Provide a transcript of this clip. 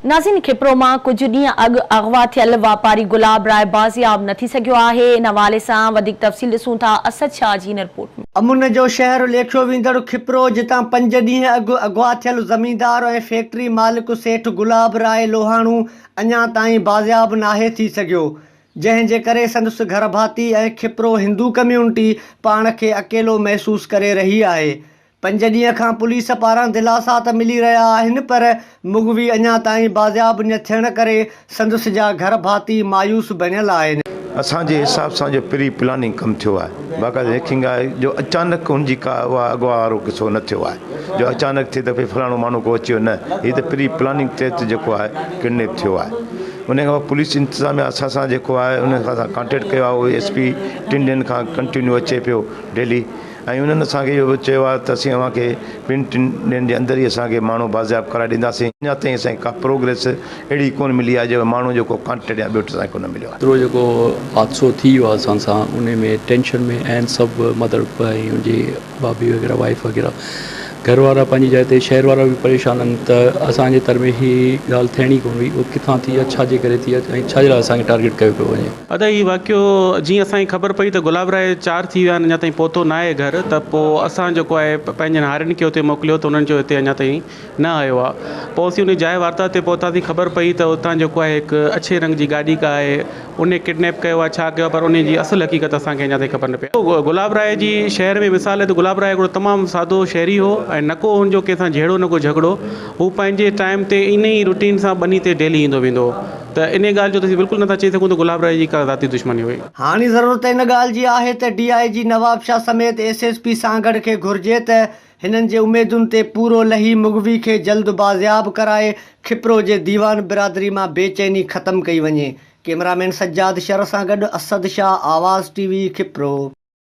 नाज़रीन, खिप्रो मां कुछ ॾींहं अॻु अगवा थियल वापारी गुलाब राय बाज़ियाब न थी सघियो आहे। इन हवाले सां वधीक तफ़सील ॾिसूं था असद शाह जी इन रिपोर्ट में। अमुन जो शहर लेखियो वेंदड़ खिप्रो, जितां 5 ॾींहं अॻु अगवा थियल ज़मींदार ऐं फैक्ट्री मालिक सेठ गुलाब राय लोहाणू अञा ताईं बाज़ियाब नाहे थी सघियो, जंहिंजे करे संदसि घर भाती ऐं खिप्रो हिंदू कम्यूनिटी पाण खे अकेलो महसूसु करे रही आहे। 5 ॾींहं खां पुलिस पारां दिलासा त मिली रहिया आहिनि, पर मुगवी अञा ताईं बाज़ियाब न थियण करे संदसि जा घर भाती मायूस बणियल आहिनि। असांजे हिसाब सां जो प्री प्लानिंग कमु थियो आहे, बाक़ाइदा लिखिंग आहे जो अचानक हुनजी का उहा अॻुवा वारो किसो न थियो आहे जो अचानक थिए त भई फलाणो माण्हू को अची वियो, न, हीअ त प्री प्लानिंग तहत जेको आहे किडनैप थियो आहे। उन खां पुलिस इंतिज़ामिया असां सां जेको आहे उन सां कॉन्टेक्ट कयो आहे। उहो SP 3 ॾींहंनि खां कंटिन्यू अचे पियो डेली, ऐं उन्हनि असांखे इहो बि चयो आहे त असीं अव्हांखे 2-3 ॾींहंनि जे अंदरि ई असांखे माण्हू बाज़ियाब कराए ॾींदासीं। अञा ताईं असांखे का प्रोग्रेस अहिड़ी कोन मिली आहे जो माण्हू जेको कॉन्टेक्ट या ॿियो असांखे कोन मिलियो आहे। एतिरो जेको हादसो थी वियो आहे असां सां, उन में टेंशन में आहिनि सभु मदर ऐं उनजी भाभी वग़ैरह वाइफ वग़ैरह। घर वारा पंहिंजी जाइ ते, शहर वारा बि परेशान आहिनि त असांजे तर में ही ॻाल्हि थियणी कोन हुई, उहो किथां थी आहे, छाजे करे थी आहे, ऐं छाजे लाइ असांखे टारगेट कयो पियो वञे। अदा हीउ वाक़ियो जीअं असांखे ख़बर पई त गुलाब राय 4 थी विया आहिनि, अञा ताईं पहुतो न आहे घर, त पोइ असां जेको आहे पंहिंजनि हारियुनि खे हुते मोकिलियो त उन्हनि जो हिते अञा ताईं न आयो आहे। पोइ असीं उन जाइ वार्ता ते पहुतासीं, ख़बर पई त उतां जेको आहे हिकु अछे रंग जी गाॾी का आहे, उन किडनैप कयो आहे, छा कयो आहे, पर उन जी असुलु हक़ीक़त असांखे अञा ताईं ख़बर न पई। गुलाब राय जी शहर में मिसाल आहे त गुलाब राय हिकिड़ो तमामु सादो शहरी हो ऐं न को हुनजो कंहिंसां जहिड़ो न को झगड़ो। हू पंहिंजे टाइम ते इन ई रूटीन सां बनी ते डेली ईंदो वेंदो, त इन ॻाल्हि जो त असीं बिल्कुलु नथा चई सघूं त गुलाब राय जी का ज़ाती दुश्मनी हुई। हाणे ज़रूरत इन ॻाल्हि जी आहे त DIG नवाब शाह समेत SSP सां खे घुर्जे त हिननि जे उमेदुनि ते पूरो लही मुगवी खे जल्द बाज़ियाब कराए खिप्रो जे दीवान बिरादरी मां बेचैनी ख़तमु कई वञे। कैमरामैन सज्जाद शर सां गॾु असद शाह, आवाज़ TV, खिप्रो।